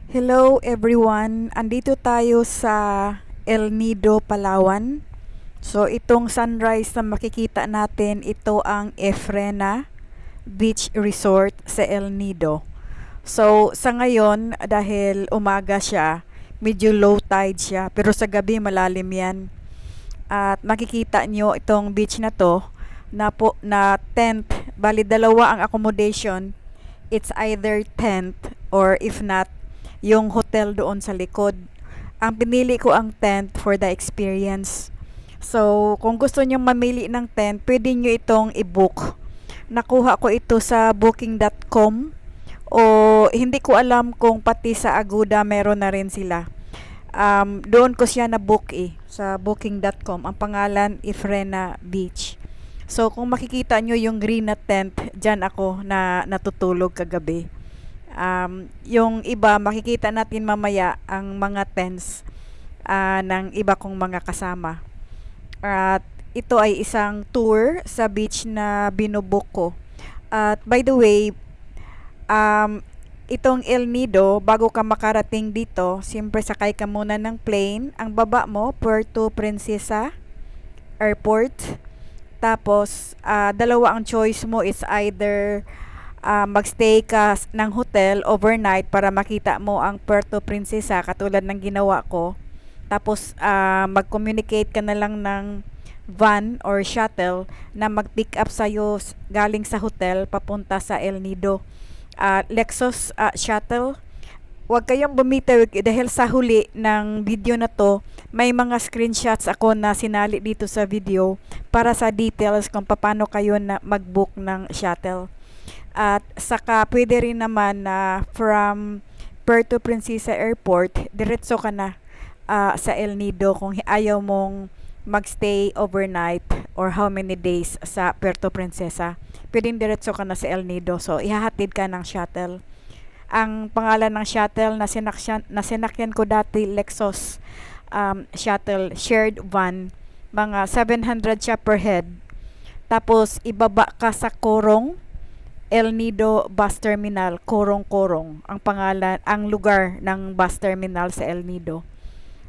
Hello everyone, andito tayo sa El Nido, Palawan. So itong sunrise na makikita natin, ito ang Efrena Beach Resort sa El Nido. So sa ngayon, dahil umaga siya, medyo low tide siya, pero sa gabi malalim yan. At makikita nyo itong beach na to, na tent, bali dalawa ang accommodation. It's either tent or if not, yung hotel doon sa likod. Ang pinili ko ang tent for the experience. So, kung gusto nyo mamili ng tent, pwede nyo itong i-book. Nakuha ko ito sa booking.com o hindi ko alam kung pati sa Agoda meron na rin sila. Doon ko siya na-book sa booking.com. Ang pangalan, Efrena Beach. So, kung makikita nyo yung green na tent, dyan ako na natutulog kagabi. Yung iba, makikita natin mamaya ang mga tents ng iba kong mga kasama. At ito ay isang tour sa beach na binubook ko. At by the way, itong El Nido, bago ka makarating dito, siyempre sakay ka muna ng plane. Ang baba mo, Puerto Princesa Airport. Tapos, dalawa ang choice mo is either magstay ka ng hotel overnight para makita mo ang Puerto Princesa katulad ng ginawa ko. Tapos, mag-communicate ka na lang ng van or shuttle na mag-pick up sa'yo galing sa hotel papunta sa El Nido. Lexus shuttle. Huwag kayong bumitaw dahil sa huli ng video na to, may mga screenshots ako na sinali dito sa video para sa details kung paano kayo na mag-book ng shuttle. At saka pwede rin naman na from Puerto Princesa Airport, diretso ka na sa El Nido kung ayaw mong magstay overnight or how many days sa Puerto Princesa. Pwedeng diretso ka na sa El Nido. So, ihahatid ka ng shuttle. Ang pangalan ng shuttle na sinakyan ko dati, Lexus shuttle, shared van. Mga 700 siya per head. Tapos, ibaba ka sa Corong, El Nido Bus Terminal, Corong. Ang pangalan, ang lugar ng bus terminal sa El Nido.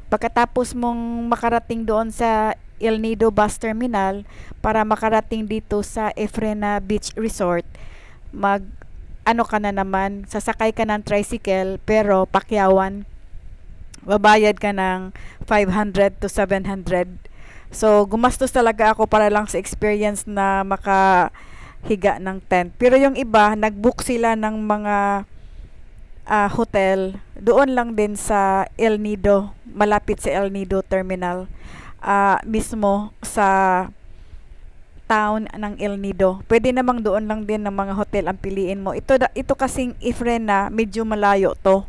Pagkatapos mong makarating doon sa El Nido Bus Terminal para makarating dito sa Efrena Beach Resort, ka na naman, sasakay ka ng tricycle pero pakyawan. Babayad ka ng 500 to 700. So, gumastos talaga ako para lang sa experience na makahiga ng tent. Pero yung iba, nag-book sila ng mga hotel doon lang din sa El Nido, malapit sa El Nido Terminal, mismo sa town ng El Nido. Pwede namang doon lang din ng mga hotel ang piliin mo. Ito kasing Efrena, medyo malayo to.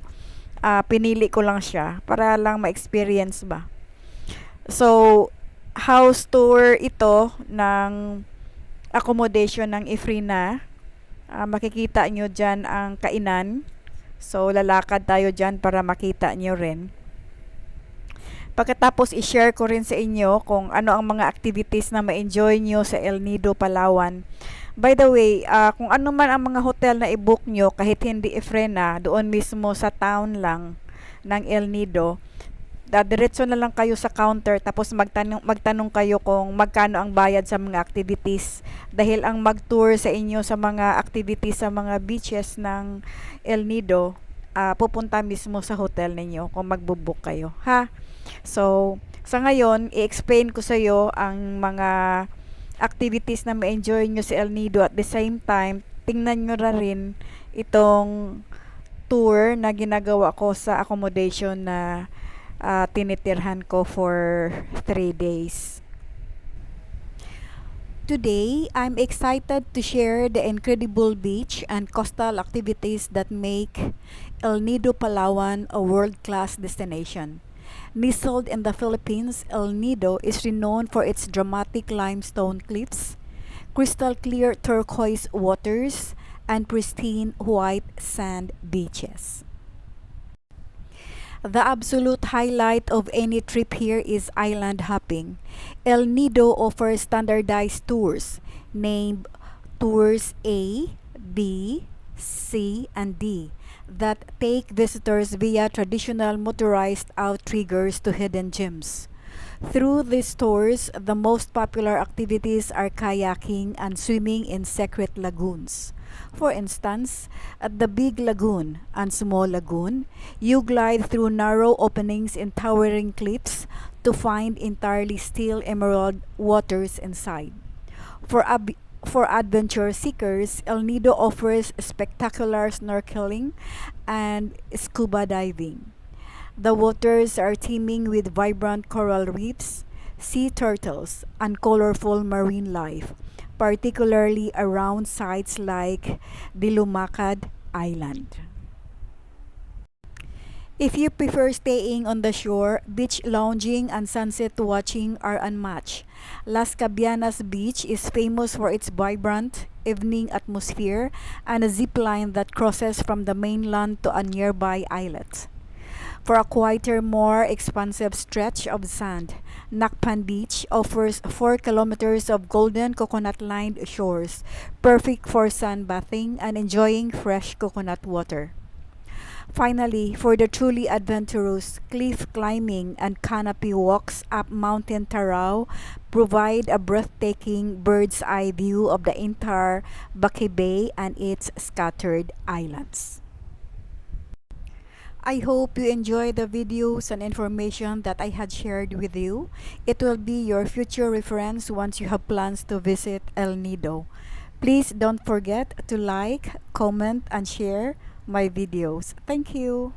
Pinili ko lang siya para lang ma-experience ba. So, house tour ito ng accommodation ng Efrena. Makikita nyo dyan ang kainan. So, lalakad tayo dyan para makita nyo rin. Pagkatapos, i-share ko rin sa inyo kung ano ang mga activities na ma-enjoy nyo sa El Nido, Palawan. By the way, kung ano man ang mga hotel na i-book nyo, kahit hindi Efrena, doon mismo sa town lang ng El Nido, diretso na lang kayo sa counter tapos magtanong kayo kung magkano ang bayad sa mga activities. Dahil ang mag-tour sa inyo sa mga activities sa mga beaches ng El Nido, pupunta mismo sa hotel ninyo kung magbo-book kayo, ha? So, sa ngayon, i-explain ko sa iyo ang mga activities na ma-enjoy nyo sa El Nido. At the same time, tingnan nyo na rin itong tour na ginagawa ko sa accommodation na tinitirhan ko for 3 days. Today, I'm excited to share the incredible beach and coastal activities that make El Nido, Palawan a world-class destination. Nestled in the Philippines, El Nido is renowned for its dramatic limestone cliffs, crystal clear turquoise waters, and pristine white sand beaches. The absolute highlight of any trip here is island hopping. El Nido offers standardized tours named Tours A, B, C, and D that take visitors via traditional motorized outriggers to hidden gems. Through these tours, the most popular activities are kayaking and swimming in secret lagoons. For instance, at the Big Lagoon and Small Lagoon, you glide through narrow openings in towering cliffs to find entirely still emerald waters inside. For for adventure seekers, El Nido offers spectacular snorkeling and scuba diving. The waters are teeming with vibrant coral reefs, sea turtles, and colorful marine life, particularly around sites like Dilumakad Island. If you prefer staying on the shore, beach lounging and sunset watching are unmatched. Las Cabianas Beach is famous for its vibrant evening atmosphere and a zip line that crosses from the mainland to a nearby islet. For a quieter, more expansive stretch of sand, Nakpan Beach offers 4 kilometers of golden coconut-lined shores, perfect for sunbathing and enjoying fresh coconut water. Finally, for the truly adventurous, cliff climbing and canopy walks up Mountain Tarao provide a breathtaking bird's eye view of the entire Baki Bay and its scattered islands. I hope you enjoyed the videos and information that I had shared with you. It will be your future reference once you have plans to visit El Nido. Please don't forget to like, comment, and share my videos. Thank you.